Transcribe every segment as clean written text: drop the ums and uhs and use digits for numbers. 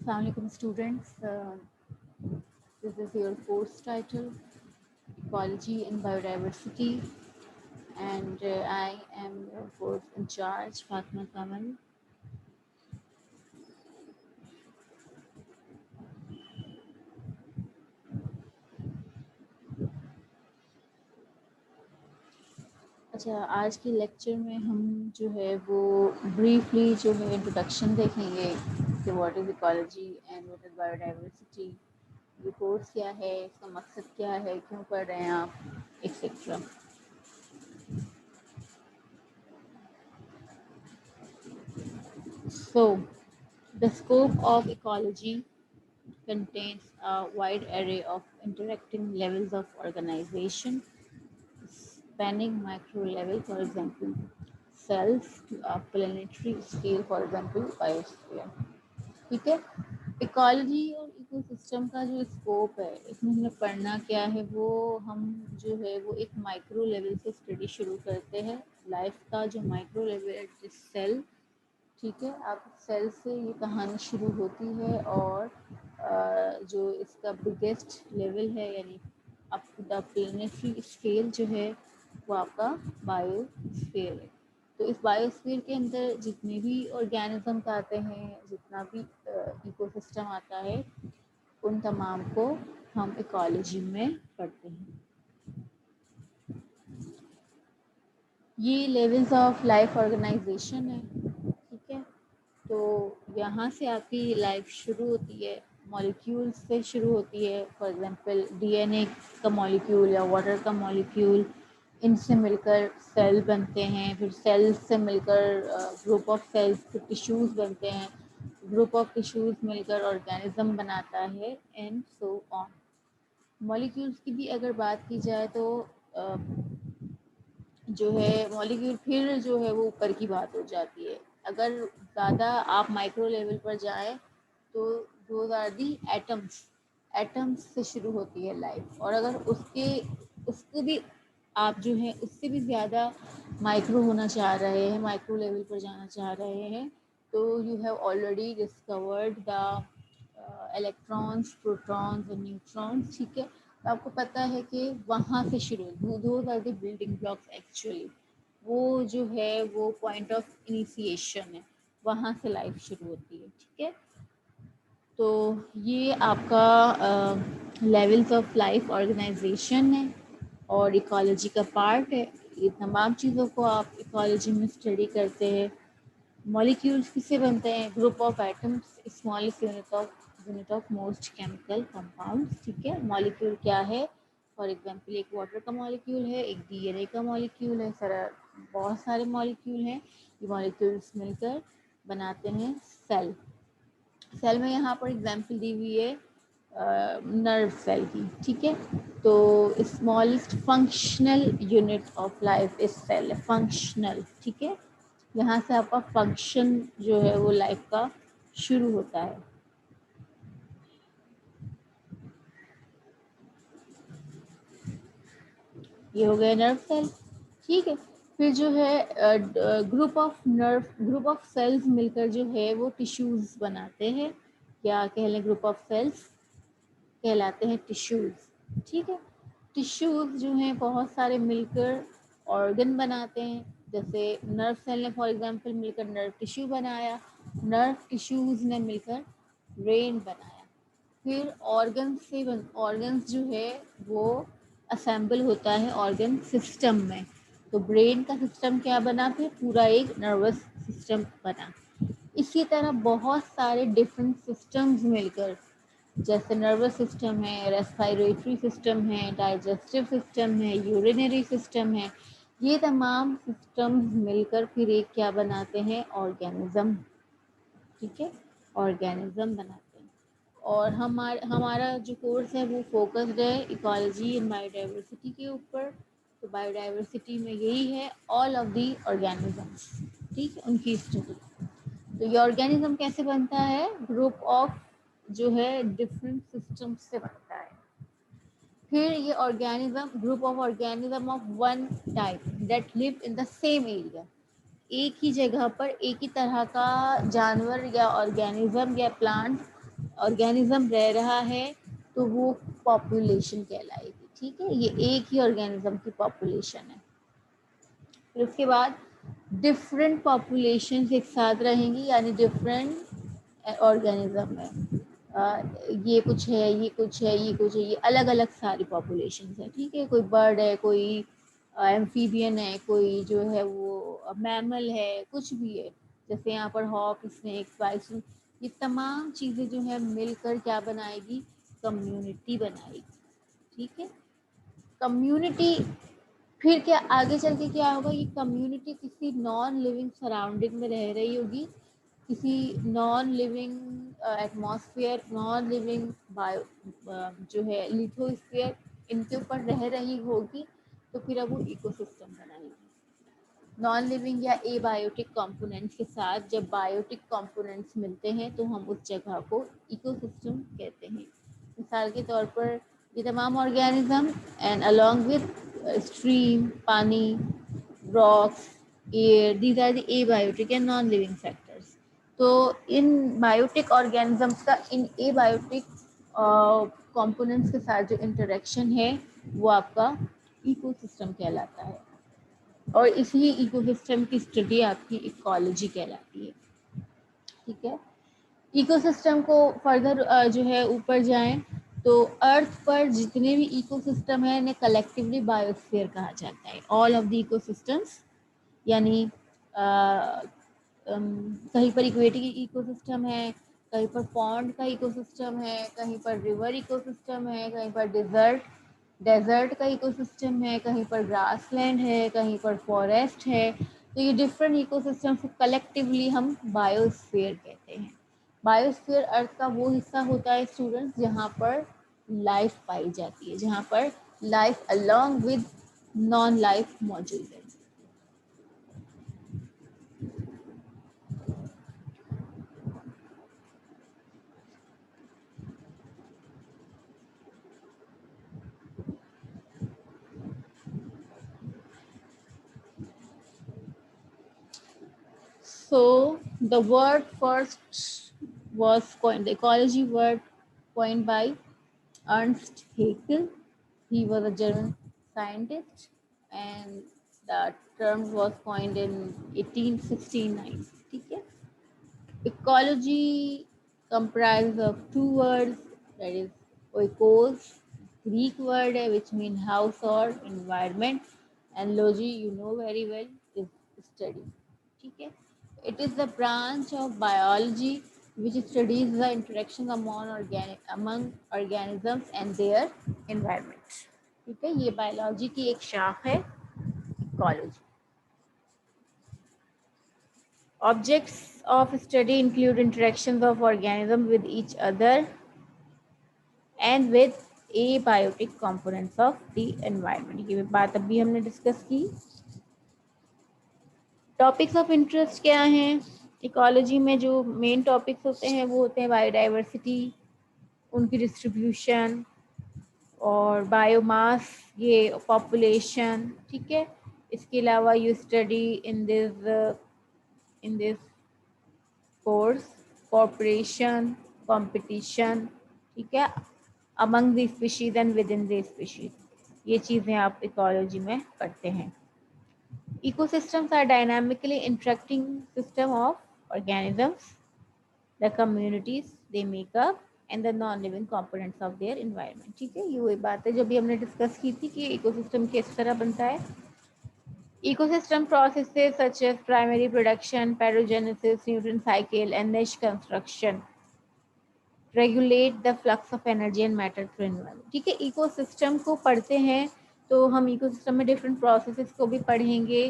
Assalamualaikum students. This is your course title, Ecology and Biodiversity, and I am your course in charge, Fatma Kamal. अच्छा, आज के lecture में हम जो है वो ब्रीफली जो है इंट्रोडक्शन देखेंगे कि what is ecology and what is biodiversity, ये कोर्स क्या है, इसका मकसद क्या है, क्यों पढ़ रहे हैं आप, etcetera. So, the scope of ecology contains a wide array of interacting levels of organization, spanning micro level, for example, cells, to a planetary scale, for example, biosphere. ठीक है. इकोलॉजी और इकोसिस्टम का जो स्कोप है, इसमें हमें पढ़ना क्या है, वो हम जो है वो एक माइक्रो लेवल से स्टडी शुरू करते हैं. लाइफ का जो माइक्रो लेवल है, सेल, ठीक है. आप सेल से ये कहानी शुरू होती है और जो इसका बिगेस्ट लेवल है, यानी अप द प्लेनेटरी स्केल जो है वो आपका बायोस्फीयर है. तो इस बायोस्फीयर के अंदर जितने भी ऑर्गेनिज्म आते हैं, जितना भी इकोसिस्टम आता है, उन तमाम को हम इकोलॉजी में पढ़ते हैं. ये लेवल्स ऑफ लाइफ ऑर्गेनाइजेशन है. ठीक है. तो यहाँ से आपकी लाइफ शुरू होती है, मॉलिक्यूल से शुरू होती है. फॉर एग्जांपल डीएनए का मॉलिक्यूल या वाटर का मॉलिक्यूल, इनसे मिलकर सेल बनते हैं, फिर सेल्स से मिलकर ग्रुप ऑफ सेल्स, फिर टिश्यूज़ बनते हैं, ग्रुप ऑफ टिश्यूज़ मिलकर ऑर्गेनिज्म बनाता है, एंड सो ऑन. मॉलिक्यूल्स की भी अगर बात की जाए तो जो है मॉलिक्यूल फिर जो है वो ऊपर की बात हो जाती है. अगर ज़्यादा आप माइक्रो लेवल पर जाएं तो those are the atoms. Atoms से शुरू होती है लाइफ. और अगर उसको भी आप जो है उससे भी ज़्यादा माइक्रो होना चाह रहे हैं, माइक्रो लेवल पर जाना चाह रहे हैं, तो you have already discovered the electrons, protons और न्यूट्रॉन्स. ठीक है. तो आपको पता है कि वहाँ से शुरू, those are the building blocks actually. वो जो है वो पॉइंट ऑफ इनिशिएशन है, वहाँ से लाइफ शुरू होती है. ठीक है. तो ये आपका लेवल्स ऑफ लाइफ ऑर्गेनाइजेशन है और इकोलॉजी का पार्ट है. ये तमाम चीज़ों को आप इकोलॉजी में स्टडी करते हैं. मॉलिक्यूल्स किससे बनते हैं? Group of atoms, smallest unit of most chemical compounds. ठीक है. मॉलिक्यूल क्या है? फॉर एग्जांपल एक वाटर का मॉलिक्यूल है, एक डीएनए का मॉलिक्यूल है, बहुत सारे मॉलिक्यूल हैं. ये मॉलिक्यूल्स मिलकर बनाते हैं सेल. सेल में यहाँ पर एग्जांपल दी हुई है नर्व सेल की. ठीक है. तो smallest functional unit of life is cell, functional. ठीक है. यहाँ से आपका फंक्शन जो है वो लाइफ का शुरू होता है. ये हो गया नर्व सेल. ठीक है. फिर जो है ग्रुप ऑफ सेल्स मिलकर जो है वो टिश्यूज बनाते हैं. क्या कह लें? ग्रुप ऑफ सेल्स कहलाते हैं टिश्यूज. ठीक है. टिश्यूज जो हैं बहुत सारे मिलकर ऑर्गन बनाते हैं. जैसे नर्व सेल ने फॉर एग्जांपल मिलकर नर्व टिश्यू बनाया, नर्व टिश्यूज ने मिलकर ब्रेन बनाया. फिर ऑर्गन्स जो है वो असेंबल होता है ऑर्गन सिस्टम में. तो ब्रेन का सिस्टम क्या बना? फिर पूरा एक नर्वस सिस्टम बना. इसी तरह बहुत सारे डिफरेंट सिस्टम्स मिलकर, जैसे नर्वस सिस्टम है, रेस्पिरेटरी सिस्टम है, डाइजेस्टिव सिस्टम है, यूरिनरी सिस्टम है, ये तमाम सिस्टम्स मिलकर फिर एक क्या बनाते हैं? ऑर्गेनिज्म. ठीक है. ऑर्गेनिज्म बनाते हैं. और हमारा जो कोर्स है वो फोकस्ड है इकोलॉजी एंड बायोडाइवर्सिटी के ऊपर. तो बायोडाइवर्सिटी में यही है, ऑल ऑफ दी ऑर्गेनिजम्स. ठीक है. उनकी स्टडी. तो ये ऑर्गेनिज्म कैसे बनता है? ग्रुप ऑफ जो है डिफरेंट सिस्टम से बनता है. फिर ये organism, group of organism of one type that live in the same area. एक ही जगह पर एक ही तरह का जानवर या ऑर्गेनिज्म या प्लांट ऑर्गेनिज्म रह रहा है तो वो पॉपुलेशन कहलाएगी। ठीक है, ये एक ही ऑर्गेनिज्म की पॉपुलेशन है। फिर उसके बाद डिफरेंट पॉपुलेशन एक साथ रहेंगी, यानी डिफरेंट ऑर्गेनिज्म है। ये कुछ है, ये कुछ है, ये कुछ है, ये अलग अलग सारी पॉपुलेशन है। ठीक है, कोई बर्ड है, कोई एम्फीबियन है, कोई जो है वो मैमल है, कुछ भी है। जैसे यहाँ पर हॉक, स्नेक, बाइसन, ये तमाम चीज़ें जो है मिलकर क्या बनाएगी, कम्युनिटी बनाएगी। ठीक है, कम्युनिटी फिर क्या आगे चल के क्या होगा, ये कम्युनिटी किसी नॉन लिविंग सराउंडिंग में रह रही होगी, किसी non living atmosphere, non living bio जो है लिथोस्फीयर, इनके ऊपर रह रही होगी, तो फिर अब वो इकोसिस्टम बनाएगी। नॉन लिविंग या एबायोटिक कंपोनेंट्स के साथ जब बायोटिक कंपोनेंट्स मिलते हैं तो हम उस जगह को इकोसिस्टम कहते हैं। मिसाल के तौर पर ये तमाम organism and along with stream, पानी, rocks, air, these are the abiotic and non living factors. तो इन बायोटिक ऑर्गेनिजम्स का इन एबायोटिक कंपोनेंट्स के साथ जो इंटरेक्शन है वो आपका इकोसिस्टम कहलाता है, और इसी इकोसिस्टम की स्टडी आपकी इकोलॉजी कहलाती है। ठीक है, इकोसिस्टम को फर्दर जो है ऊपर जाएं तो अर्थ पर जितने भी इकोसिस्टम है इन्हें कलेक्टिवली बायोस्फीयर कहा जाता है। ऑल ऑफ द इकोसिस्टम्स, यानी कहीं पर इक्वेटिक इकोसिस्टम है, कहीं पर पॉन्ड का इकोसिस्टम है, कहीं पर रिवर इकोसिस्टम है, कहीं पर डेजर्ट का इकोसिस्टम है, कहीं पर ग्रासलैंड है, कहीं पर फॉरेस्ट है। तो ये डिफरेंट इकोसिस्टम को कलेक्टिवली हम बायोस्फीयर कहते हैं। बायोस्फीयर अर्थ का वो हिस्सा होता है स्टूडेंट्स जहाँ पर लाइफ पाई जाती है, जहाँ पर life along with non life मौजूद है। So the word first was coined, the ecology word coined by Ernst Haeckel. He was a German scientist, and the term was coined in 1869. ठीक है, ecology comprises of two words, that is oikos, Greek word which means house or environment, and logy you know very well is study. ठीक है, it is the branch of biology which studies the interaction among organisms and their environment. ठीक है, ये biology की एक शाख है ecology. Objects of study include interactions of organisms with each other and with abiotic components of the environment। ये बात अभी हमने डिस्कस की। टॉपिक्स ऑफ इंटरेस्ट क्या हैं इकोलॉजी में? जो मेन टॉपिक्स होते हैं वो होते हैं बायोडाइवर्सिटी, उनकी डिस्ट्रीब्यूशन, और बायोमास, ये पॉपुलेशन। ठीक है, इसके अलावा you study in this course cooperation, competition. ठीक है, among the species and within the species, ये चीज़ें आप इकोलॉजी में पढ़ते हैं। Ecosystems are dynamically interacting system of organisms, the communities they make up, and the non-living components of their environment। ठीक है, ये वही बात है जो भी हमने डिस्कस की थी कि इकोसिस्टम किस तरह बनता है। Ecosystem processes such as primary production, parogenesis, nutrient cycle, and niche construction regulate the flux of energy and matter through environment। ठीक है, इकोसिस्टम को पढ़ते हैं तो हम इकोसिस्टम में डिफरेंट प्रोसेसेस को भी पढ़ेंगे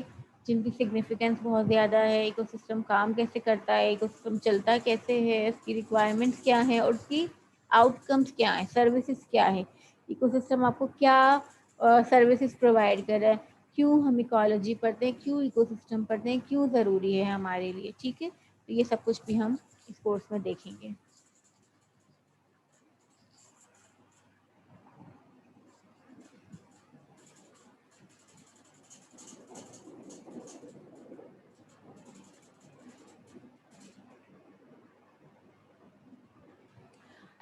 जिनकी सिग्निफिकेंस बहुत ज़्यादा है। इकोसिस्टम काम कैसे करता है, इकोसिस्टम चलता कैसे है, उसकी रिक्वायरमेंट्स क्या हैं और उसकी आउटकम्स क्या हैं, सर्विसेज क्या है, इकोसिस्टम आपको क्या सर्विसेज प्रोवाइड कर रहा है, क्यों हम इकोलॉजी पढ़ते हैं, क्यों इकोसिस्टम पढ़ते हैं, क्यों ज़रूरी है हमारे लिए। ठीक है, तो ये सब कुछ भी हम इस कोर्स में देखेंगे।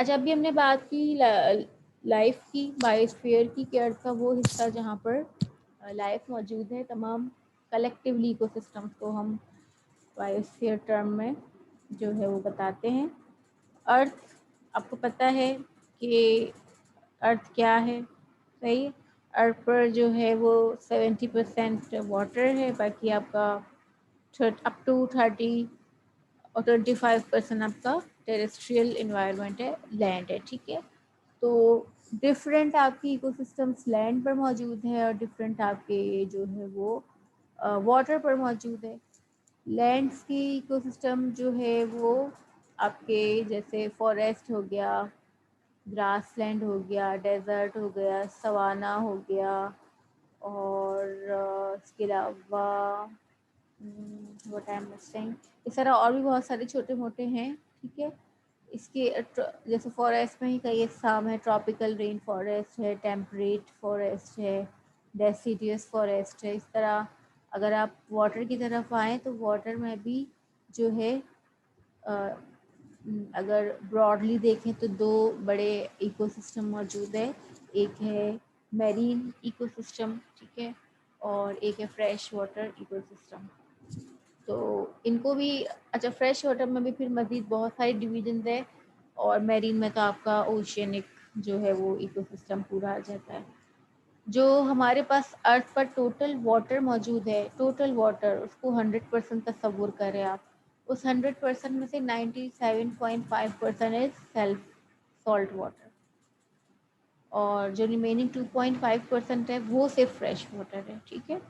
अच्छा, अभी हमने बात की लाइफ की, बायोस्फीयर की, क्या अर्थ का वो हिस्सा जहाँ पर लाइफ मौजूद है, तमाम कलेक्टिवली इकोसिस्टम्स को हम बायोस्फीयर टर्म में जो है वो बताते हैं। अर्थ, आपको पता है कि अर्थ क्या है, सही है। अर्थ पर जो है वो 70% वाटर है, बाकी आपका अप टू 30 और 25% आपका टेरेस्ट्रियल इन्वायरमेंट है, लैंड है, ठीक है। तो डिफरेंट आपकी इकोसिस्टम्स लैंड पर मौजूद है और डिफरेंट आपके जो है वो वाटर पर मौजूद है। लैंड्स की इकोसिस्टम जो है वो आपके जैसे फॉरेस्ट हो गया, ग्रासलैंड हो गया, डेजर्ट हो गया, सवाना हो गया, और इसके अलावा व्हाट आई एम मिसिंग, इस तरह और भी बहुत सारे छोटे मोटे हैं, ठीक है। इसके जैसे फॉरेस्ट में ही कई अक़साम है, ट्रॉपिकल रेन फॉरेस्ट है, टेम्परेट फॉरेस्ट है, डेसिडियस फॉरेस्ट है। इस तरह अगर आप वाटर की तरफ आएँ तो वाटर में भी जो है अगर ब्रॉडली देखें तो दो बड़े इकोसिस्टम मौजूद है। एक है मैरीन इकोसिस्टम, ठीक है, और एक है फ्रेश वाटर इकोसिस्टम। तो इनको भी, अच्छा, फ्रेश वाटर में भी फिर मज़ीद बहुत सारी डिविजन्स है, और मैरीन में तो आपका ओशियनिक जो है वो इकोसिस्टम पूरा आ जाता है। जो हमारे पास अर्थ पर टोटल वाटर मौजूद है, टोटल वाटर, उसको 100% तस्वुर करें आप। उस 100% में से 97.5% इज सेल्फ सॉल्ट वाटर, और जो रिमेनिंग 2.5% है वो सिर्फ फ्रेश वाटर है, ठीक है।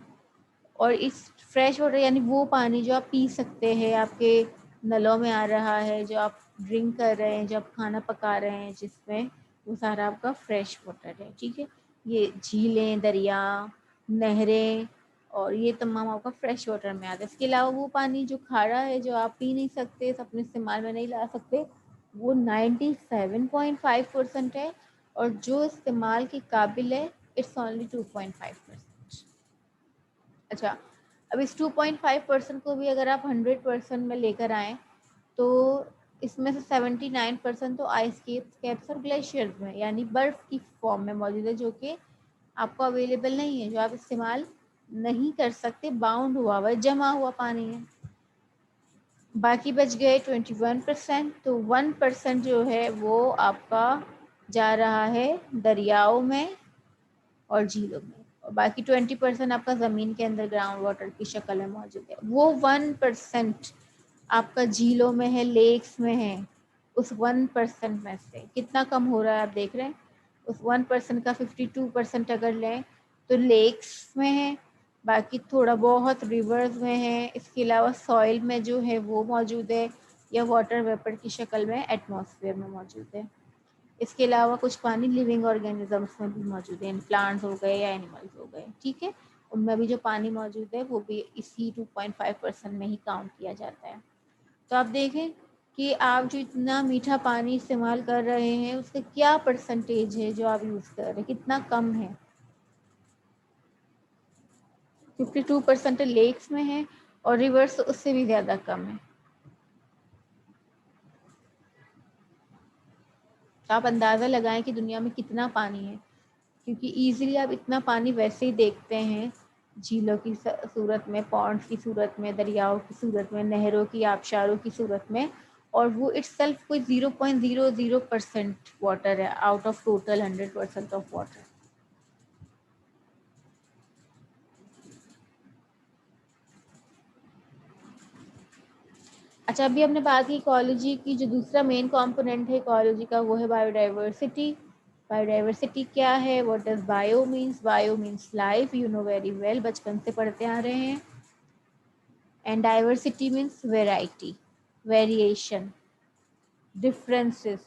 और इस फ्रेश वाटर यानी वो पानी जो आप पी सकते हैं, आपके नलों में आ रहा है, जो आप ड्रिंक कर रहे हैं, जो आप खाना पका रहे हैं जिसमें, वो सारा आपका फ्रेश वाटर है, ठीक है। ये झीलें, दरिया, नहरें और ये तमाम आपका फ्रेश वाटर में आता है। इसके अलावा वो पानी जो खारा है, जो आप पी नहीं सकते, अपने इस्तेमाल में नहीं ला सकते, वो 97.5% है, और जो इस्तेमाल के काबिल है इट्स ओनली 2.5%। अच्छा, अब इस 2.5% को भी अगर आप 100% में लेकर आएँ तो इसमें से 79% तो आइस कैप्स और ग्लेशियर्स में, यानी बर्फ़ की फॉर्म में मौजूद है, जो कि आपको अवेलेबल नहीं है, जो आप इस्तेमाल नहीं कर सकते, बाउंड हुआ हुआ है, जमा हुआ पानी है। बाकी बच गए 21%, तो 1% जो है वो आपका जा रहा है दरियाओं में और झीलों में, और बाकी 20% आपका ज़मीन के अंदर ग्राउंड वाटर की शक्ल में मौजूद है। वो 1% आपका झीलों में है, लेक्स में है। उस 1% में से कितना कम हो रहा है आप देख रहे हैं। उस 1% का 52% अगर लें तो लेक्स में है, बाकी थोड़ा बहुत रिवर्स में है। इसके अलावा सॉइल में जो है वो मौजूद है, या वाटर वेपर की शक्ल में एटमॉस्फेयर में मौजूद है। इसके अलावा कुछ पानी लिविंग ऑर्गेनिजम्स में भी मौजूद है, प्लांट्स हो गए या एनिमल्स हो गए, ठीक है। उनमें भी जो पानी मौजूद है वो भी इसी 2.5% में ही काउंट किया जाता है। तो आप देखें कि आप जो इतना मीठा पानी इस्तेमाल कर रहे हैं उसका क्या परसेंटेज है जो आप यूज़ कर रहे हैं, कितना कम है। 52% लेक्स में है और रिवर्स उससे भी ज़्यादा कम है। तो आप अंदाज़ा लगाएं कि दुनिया में कितना पानी है, क्योंकि ईज़िली आप इतना पानी वैसे ही देखते हैं झीलों की सूरत में, पॉन्ड्स की सूरत में, दरियाओं की सूरत में, नहरों की, आबशारों की सूरत में, और वो इट्सेल्फ कोई 0.00% वाटर है out of total 100% of water. अच्छा, अभी हमने बात की इकोलॉजी की, जो दूसरा मेन कंपोनेंट है इकोलॉजी का वो है बायोडाइवर्सिटी। बायोडाइवर्सिटी क्या है, what does bio means, bio means life, you know very well, बचपन से पढ़ते आ रहे हैं। And diversity means variety, variation, differences,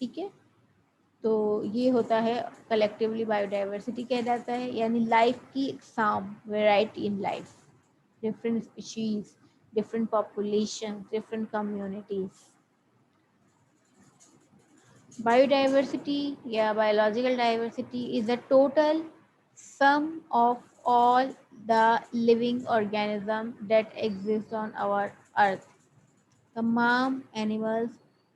ठीक है। तो ये होता है कलेक्टिवली बायोडाइवर्सिटी कह जाता है, यानी लाइफ की इकसाम, variety in life, different species, different populations, different communities. Biodiversity, yeah, biological diversity is the total sum of all the living organisms that exist on our earth. तमाम एनिमल्स,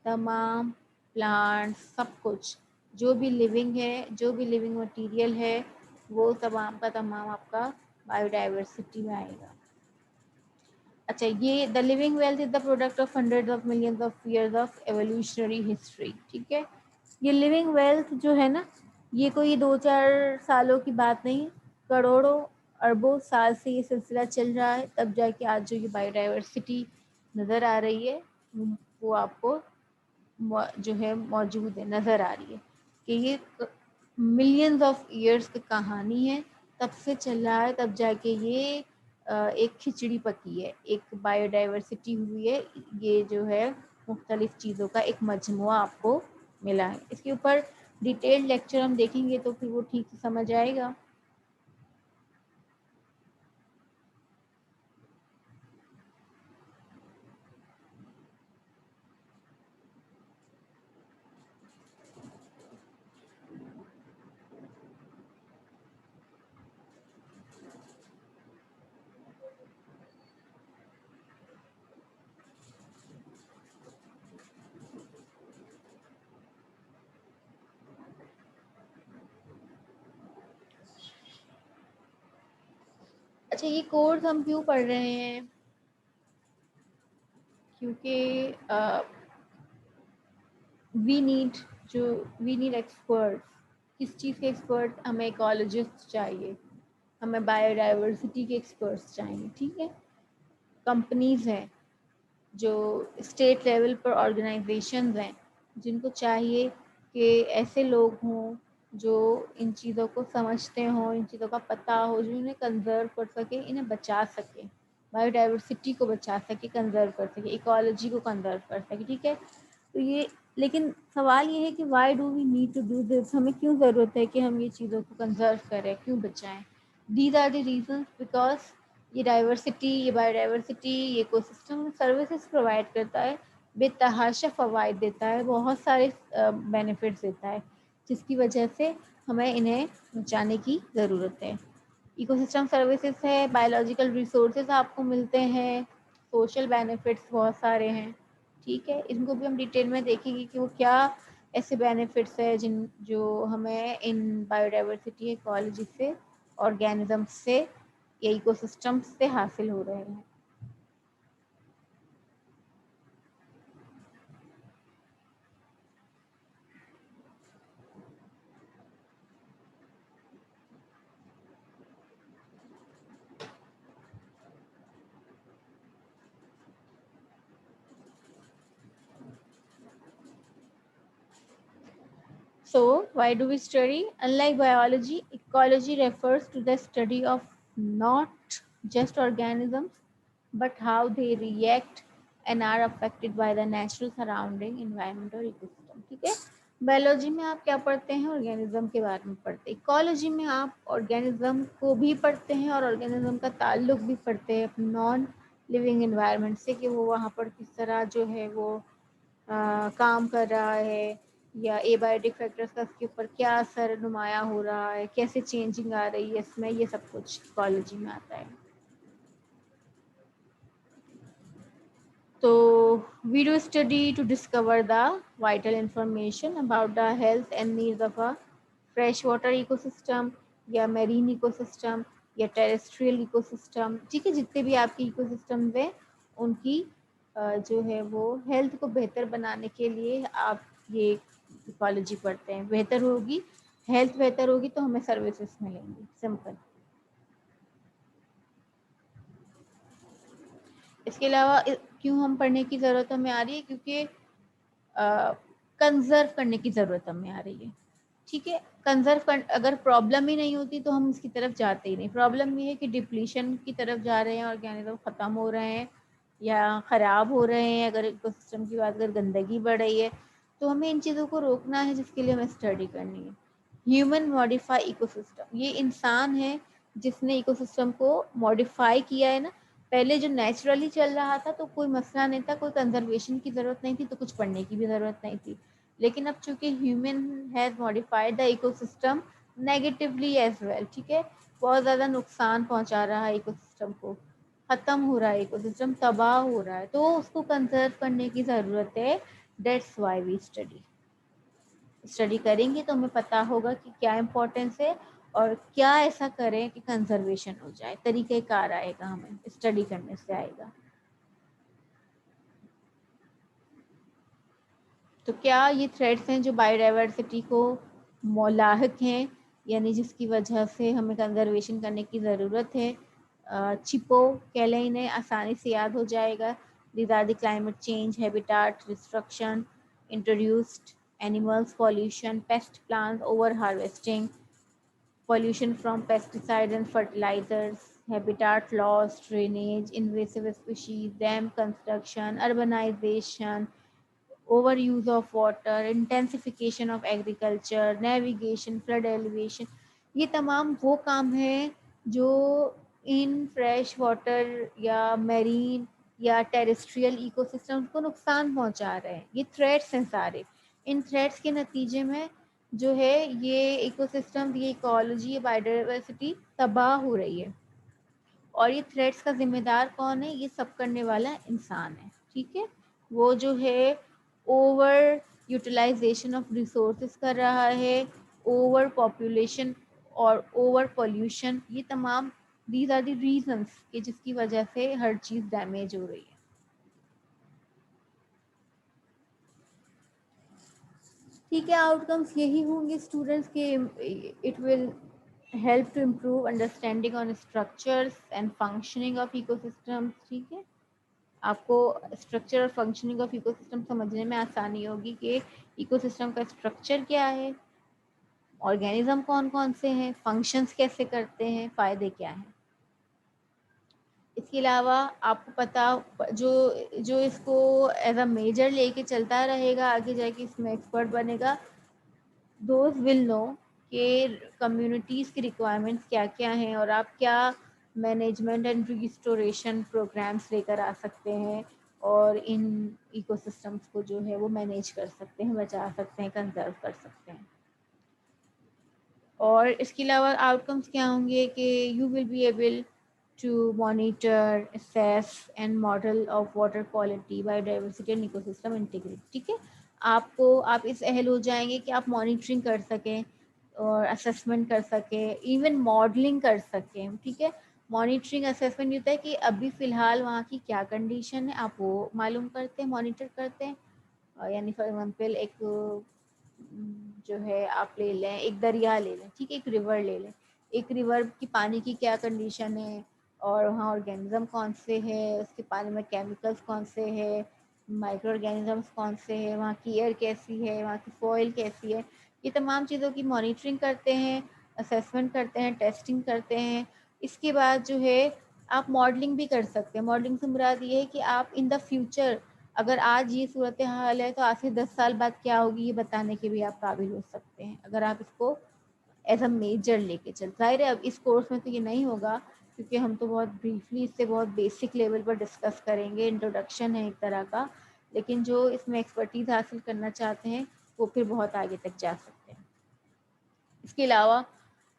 तमाम plants, सब कुछ जो भी लिविंग है, जो भी लिविंग मटेरियल है, वो तमाम का तमाम आपका बायोडाइवर्सिटी में आएगा। अच्छा, ये the living wealth is the product of hundred of millions of years of evolutionary history. ठीक है, ये लिविंग वेल्थ जो है ना, ये कोई 2-4 सालों की बात नहीं, करोड़ों अरबों साल से ये सिलसिला चल रहा है, तब जाके आज जो ये बायोडाइवर्सिटी नज़र आ रही है वो आपको जो है मौजूद है, नज़र आ रही है कि ये मिलियंस ऑफ ईयर्स की कहानी है, तब से चल रहा है, तब जाके ये एक खिचड़ी पकी है, एक बायोडाइवर्सिटी हुई है, ये जो है मुख्तलिफ चीज़ों का एक मजमुआ आपको मिला है। इसके ऊपर डिटेल्ड लेक्चर हम देखेंगे तो फिर वो ठीक से समझ आएगा। अच्छा, ये कोर्स हम क्यों पढ़ रहे हैं? क्योंकि वी नीड एक्सपर्ट। किस चीज़ के एक्सपर्ट? हमें इकोलॉजिस्ट चाहिए, हमें बायोडाइवर्सिटी के एक्सपर्ट्स चाहिए। ठीक है, कंपनीज हैं, जो स्टेट लेवल पर ऑर्गेनाइजेशंस हैं, जिनको चाहिए कि ऐसे लोग हों जो इन चीज़ों को समझते हों, इन चीज़ों का पता हो, जो इन्हें कंजर्व कर सके, इन्हें बचा सके, बायोडाइवर्सिटी को बचा सके, कंजर्व कर सके, इकोलॉजी को कंजर्व कर सके। ठीक है, तो ये, लेकिन सवाल ये है कि why do we need to do this? हमें क्यों ज़रूरत है कि हम ये चीज़ों को कंजर्व करें, क्यों बचाएं? These are the reasons, because ये डाइवर्सिटी, ये बायोडाइवर्सिटी, ये इकोसिस्टम सर्विसेज प्रोवाइड करता है, बेतहाशा फ़वाइद देता है, बहुत सारे बेनिफिट्स देता है, जिसकी वजह से हमें इन्हें बचाने की ज़रूरत है। इकोसिस्टम सर्विसेज है, बायोलॉजिकल रिसोर्सेज आपको मिलते हैं, सोशल बेनिफिट्स बहुत सारे हैं। ठीक है, इनको भी हम डिटेल में देखेंगे कि वो क्या ऐसे बेनिफिट्स है जो हमें इन बायोडाइवर्सिटी इकोलॉजी से, ऑर्गेनिज्म से या इकोसिस्टम से हासिल हो रहे हैं। So, why do we study? Unlike biology, ecology refers to the study of not just organisms, but how they react and are affected by the natural surrounding environment or ecosystem. ठीक है, biology में आप क्या पढ़ते हैं? Organism के बारे में पढ़ते हैं। इकोलॉजी में आप ऑर्गेनिज्म को भी पढ़ते हैं और ऑर्गेनिज्म का ताल्लुक भी पढ़ते हैं नॉन लिविंग एनवायरनमेंट से, कि वो वहाँ पर किस तरह जो है वो काम कर रहा है, या एबायोटिक फैक्टर्स का उसके ऊपर क्या असर नुमाया हो रहा है, कैसे चेंजिंग आ रही है इसमें, ये सब कुछ इकोलॉजी में आता है। तो we do study to discover the vital information about the health and needs of a freshwater ecosystem या marine ecosystem या terrestrial ecosystem। ठीक है, जितने भी आपके इकोसिस्टम्स हैं उनकी जो है वो हेल्थ को बेहतर बनाने के लिए आप ये इकोलॉजी पढ़ते हैं। बेहतर होगी हेल्थ, बेहतर होगी तो हमें सर्विसेज मिलेंगी, सिंपल। इसके अलावा क्यों हम पढ़ने की ज़रूरत हमें आ रही है? क्योंकि कंजर्व करने की ज़रूरत हमें आ रही है। ठीक है, कंजर्व कर, अगर प्रॉब्लम ही नहीं होती तो हम इसकी तरफ जाते ही नहीं। प्रॉब्लम ये है कि डिप्लीशन की तरफ जा रहे हैं, ऑर्गेनिज्म ख़त्म हो रहे हैं या ख़राब हो रहे हैं। अगर इकोसिस्टम की बात, अगर गंदगी बढ़ रही है, तो हमें इन चीज़ों को रोकना है, जिसके लिए हमें स्टडी करनी है। ह्यूमन मॉडिफाई इकोसिस्टम, ये इंसान है जिसने इकोसिस्टम को मॉडिफाई किया है ना। पहले जो नेचुरली चल रहा था तो कोई मसला नहीं था, कोई कंजर्वेशन की ज़रूरत नहीं थी, तो कुछ पढ़ने की भी ज़रूरत नहीं थी। लेकिन अब चूंकि human has modified the ecosystem negatively as well, ठीक है, बहुत ज़्यादा नुकसान पहुंचा रहा है इकोसिस्टम को, खत्म हो रहा है, इकोसिस्टम तबाह हो रहा है, तो उसको कंजर्व करने की ज़रूरत है। दैट्स वाई वी स्टडी करेंगे तो हमें पता होगा कि क्या इम्पोर्टेंस है और क्या ऐसा करें कि कंजर्वेशन हो जाए। तरीक़ेकार आएगा, हमें स्टडी करने से आएगा। तो क्या ये थ्रेड्स हैं जो बायोडाइवर्सिटी को मौलाहक हैं, यानी जिसकी वजह से हमें कंजर्वेशन करने की ज़रूरत है। चिपो कह लें इन्हें, आसानी से याद हो जाएगा। These are the climate change, habitat destruction, introduced animals, pollution, pest plants, over harvesting, pollution from pesticides and fertilizers, habitat loss, drainage, invasive species, dam construction, urbanization, overuse of water, intensification of agriculture, navigation, flood elevation। ये तमाम वो काम है जो in fresh water या marine या terrestrial ecosystem को नुकसान पहुंचा रहे हैं। ये थ्रेट्स हैं सारे। इन थ्रेट्स के नतीजे में जो है ये इकोसिस्टम, ये इकोलॉजी, ये बायोडाइवर्सिटी तबाह हो रही है। और ये थ्रेट्स का जिम्मेदार कौन है? ये सब करने वाला इंसान है। ठीक है, वो जो है ओवर यूटिलाइजेशन ऑफ रिसोर्सेज कर रहा है, ओवर पॉपुलेशन और ओवर पोल्यूशन। ये तमाम दीज आर द रीजंस कि जिसकी वजह से हर चीज़ डैमेज हो रही है। ठीक है, आउटकम्स यही होंगे स्टूडेंट्स के। It will help to improve understanding on structures and functioning of ecosystems। ठीक है, आपको स्ट्रक्चर और फंक्शनिंग ऑफ इकोसिस्टम समझने में आसानी होगी कि इकोसिस्टम का स्ट्रक्चर क्या है, ऑर्गेनिज्म कौन कौन से हैं, फंक्शंस कैसे करते हैं, फ़ायदे क्या हैं। इसके अलावा आपको पता जो जो इसको एज अ मेजर लेके चलता रहेगा, आगे जाके इसमें एक्सपर्ट बनेगा, दोज विल नो कि कम्युनिटीज़ की रिक्वायरमेंट्स क्या क्या हैं और आप क्या मैनेजमेंट एंड रिस्टोरेशन प्रोग्राम्स लेकर आ सकते हैं और इन इकोसिस्टम्स को जो है वो मैनेज कर सकते हैं, बचा सकते हैं, कंजर्व कर सकते हैं। और इसके अलावा आउटकम्स क्या होंगे कि you will be able to monitor, assess and model of water quality, biodiversity and ecosystem integrity. ठीक है, आप इस अहल हो जाएंगे कि आप मॉनिटरिंग कर सकें और असेसमेंट कर सकें, इवन मॉडलिंग कर सकें। ठीक है, मॉनिटरिंग असेसमेंट होता है कि अभी फ़िलहाल वहाँ की क्या कंडीशन है, आप वो मालूम करते हैं, मॉनिटर करते हैं। यानी फॉर एग्जाम्पल एक जो है आप ले लें, एक दरिया ले लें, ठीक है, एक रिवर ले लें। एक रिवर की पानी की क्या कंडीशन है और वहाँ ऑर्गेनिज्म कौन से हैं, उसके पानी में केमिकल्स कौन से हैं, माइक्रो ऑर्गेनिजम्स कौन से हैं, वहाँ की एयर कैसी है, वहाँ की सॉइल कैसी है। ये तमाम चीज़ों की मॉनिटरिंग करते हैं, असेसमेंट करते हैं, टेस्टिंग करते हैं। इसके बाद जो है आप मॉडलिंग भी कर सकते हैं। मॉडलिंग से मुराद ये है कि आप इन द फ्यूचर, अगर आज ये सूरत हाल है तो आज से 10 साल बाद क्या होगी ये बताने के भी आप काबिल हो सकते हैं, अगर आप इसको एज अ मेजर लेके चल। जाहिर है अब इस कोर्स में तो ये नहीं होगा क्योंकि हम तो बहुत ब्रीफली इससे बहुत बेसिक लेवल पर डिस्कस करेंगे, इंट्रोडक्शन है एक तरह का। लेकिन जो इसमें एक्सपर्टीज़ हासिल करना चाहते हैं वो फिर बहुत आगे तक जा सकते हैं। इसके अलावा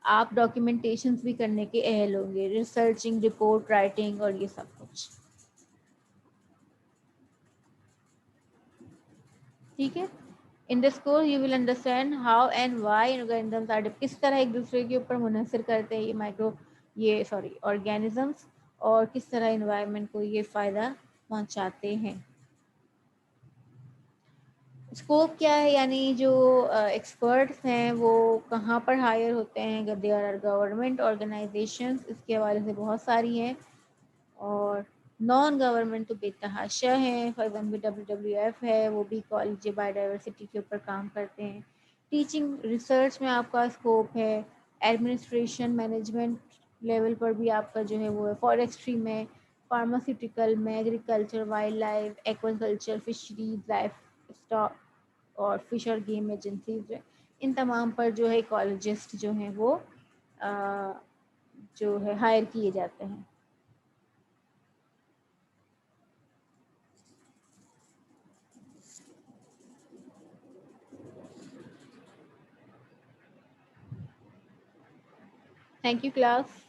आप डॉक्यूमेंटेशंस भी करने के अहल होंगे, रिसर्चिंग, रिपोर्ट राइटिंग और ये सब कुछ। ठीक है, in this course you will understand how and why organisms are, किस तरह एक दूसरे के ऊपर मुनहसर करते हैं ये ऑर्गेनिजम्स, और किस तरह इन्वायरमेंट को ये फ़ायदा पहुंचाते हैं। स्कोप क्या है, यानी जो एक्सपर्ट्स हैं वो कहाँ पर हायर होते हैं? देयर आर गवर्नमेंट ऑर्गेनाइजेशंस, इसके हवाले से बहुत सारी हैं, और नॉन गवर्नमेंट तो बेतहाशा हैं। फॉर एग्जाम्पल WWF है, वो भी कॉलेज बायोडाइवर्सिटी के ऊपर काम करते हैं। टीचिंग रिसर्च में आपका स्कोप है, एडमिनिस्ट्रेशन मैनेजमेंट लेवल पर भी आपका जो है वो है, फॉरेस्ट्री में, फार्मास्यूटिकल में, agriculture, wild life, aquaculture, fisheries, life stock और फिश और गेम एजेंसीज, इन तमाम पर जो है इकोलॉजिस्ट जो हैं वो जो है हायर किए जाते हैं। Thank you class.